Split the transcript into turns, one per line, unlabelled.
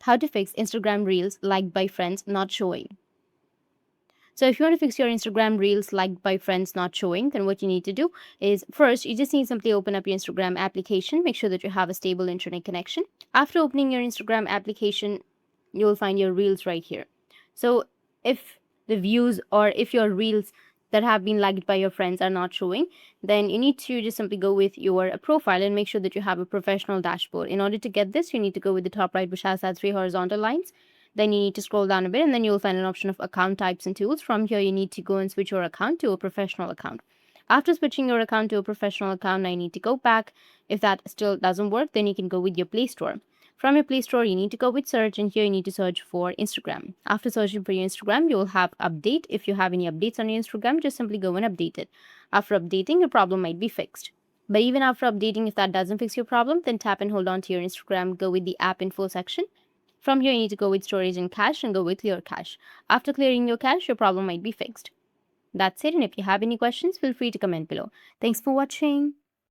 How to fix Instagram Reels liked by friends not showing. So if you want to fix your Instagram Reels liked by friends not showing, then what you need to do is first, you just need to simply open up your Instagram application. Make sure that you have a stable internet connection. After opening your Instagram application, you'll find your Reels right here. So if the views or if your Reels that have been liked by your friends are not showing, then you need to just simply go with your profile and make sure that you have a professional dashboard. In order to get this, you need to go with the top right, which has that three horizontal lines. Then you need to scroll down a bit and then you'll find an option of account types and tools. From here, you need to go and switch your account to a professional account. After switching your account to a professional account, I need to go back. If that still doesn't work, then you can go with your Play Store. From your Play Store, you need to go with search, and here you need to search for Instagram. After searching for your Instagram, you will have update. If you have any updates on your Instagram, just simply go and update it. After updating, your problem might be fixed. But even after updating, if that doesn't fix your problem, then tap and hold on to your Instagram, go with the app info section. From here, you need to go with storage and cache and go with clear cache. After clearing your cache, your problem might be fixed. That's it, and if you have any questions, feel free to comment below. Thanks for watching.